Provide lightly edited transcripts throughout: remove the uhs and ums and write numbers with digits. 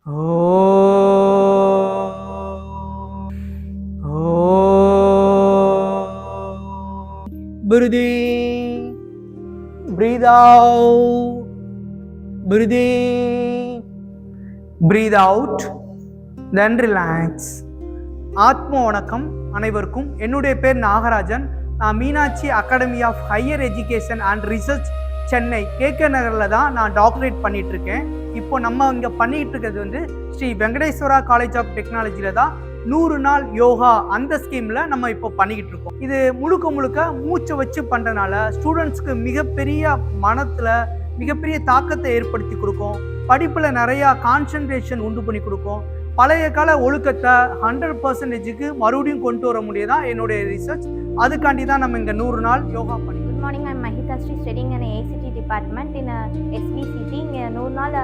Breathe in, breathe out, breathe in, breathe out, then relax. ஆத்ம வணக்கம் அனைவருக்கும். என்னுடைய பேர் நாகராஜன். நான் Meenakshi academy of higher education and research Chennai KK நகரில் தான் நான் டாக்டரேட் பண்ணிட்டு இருக்கேன். இப்போ நம்ம இங்கே பண்ணிட்டு இருக்கிறது ஸ்ரீ வெங்கடேஸ்வரா காலேஜ் ஆஃப் டெக்னாலஜியில் தான் 100 நாள் யோகா அந்த ஸ்கீமில் நம்ம இப்போ பண்ணிக்கிட்டு இருக்கோம். இது முழுக்க மூச்சை வச்சு பண்ணுறதுனால ஸ்டூடெண்ட்ஸ்க்கு மிகப்பெரிய மனத்தில் மிகப்பெரிய தாக்கத்தை ஏற்படுத்தி கொடுக்கும். படிப்பில் நிறையா கான்சன்ட்ரேஷன் உண்டு பண்ணி கொடுக்கும். பழைய கால ஒழுக்கத்தை 100%க்கு மறுபடியும் கொண்டு வர முடியதான் என்னுடைய ரிசர்ச். அதுக்காண்டி தான் நம்ம இங்கே 100 நாள் யோகா பண்ணி. Good morning, I am Mahita Sri, studying in ACT department in SVCT. இங்கே 100 நாள்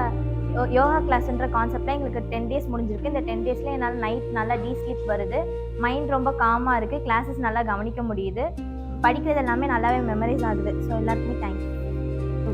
யோகா கிளாஸ்ன்ற கான்செப்டில் எங்களுக்கு 10 days முடிஞ்சிருக்கு. இந்த 10 daysல என்னால் நைட் நல்லா ஸ்லீப் வருது, மைண்ட் ரொம்ப காமாக இருக்குது, கிளாஸஸ் நல்லா கவனிக்க முடியுது, படிக்கிறது எல்லாமே நல்லாவே மெமரைஸ் ஆகுது. ஸோ எல்லாருக்குமே thank you.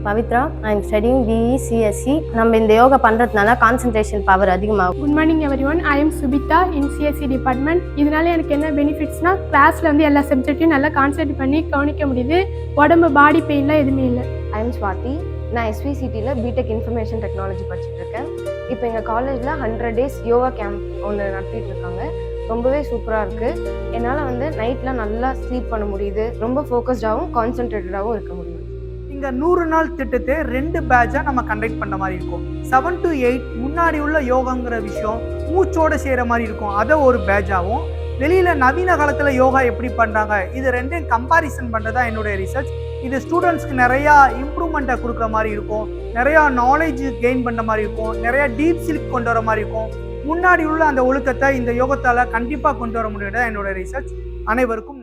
Pavithra, I am studying BE CSE. நம்ம இந்த யோகா பண்ணுறதுனால கான்சன்ட்ரேஷன் பவர் அதிகமாகும். Good morning everyone, I am Subitha in CSE department. இதனால எனக்கு என்ன பெனிஃபிட்ஸ்னா, கிளாஸில் எல்லா சப்ஜெக்ட்டையும் நல்லா கான்சன்ட்ரேட் பண்ணி கவனிக்க முடியுது, உடம்பு பாடி பெயின்லாம் எதுவுமே இல்லை. ஐ எம் ஸ்வாதி, நான் SVCTயில் பிடெக் இன்ஃபர்மேஷன் டெக்னாலஜி படிச்சுட்டு இருக்கேன். இப்போ எங்கள் காலேஜில் 100 days யோகா கேம்ப் ஒன்று நடத்திட்டு இருக்காங்க. ரொம்பவே சூப்பராக இருக்குது. என்னால் நைட்லாம் நல்லா ஸ்லீப் பண்ண முடியுது, ரொம்ப ஃபோக்கஸ்டாகவும் கான்சன்ட்ரேட்டடாகவும் இருக்க முடியுது. இங்கே 100 நாள் திட்டத்தை 2 பேட்சாக நம்ம கண்டக்ட் பண்ண மாதிரி இருக்கும். 7 to 8 முன்னாடி உள்ள யோகாங்கிற விஷயம் மூச்சோடு செய்கிற மாதிரி இருக்கும், அதை ஒரு பேட்சாகவும், வெளியில் நவீன காலத்தில் யோகா எப்படி பண்ணுறாங்க இது ரெண்டையும் கம்பாரிசன் பண்ணுறதா என்னுடைய ரிசர்ச். இது ஸ்டூடெண்ட்ஸ்க்கு நிறையா இம்ப்ரூவ்மெண்ட்டை கொடுக்குற மாதிரி இருக்கும், நிறையா நாலேஜ் கெயின் பண்ணுற மாதிரி இருக்கும், நிறையா டீப் ஸ்லீப் கொண்டு வர மாதிரி இருக்கும். முன்னாடி உள்ள அந்த ஒழுக்கத்தை இந்த யோகத்தால் கண்டிப்பாக கொண்டு வர முடியாது என்னோட ரிசர்ச். அனைவருக்கும்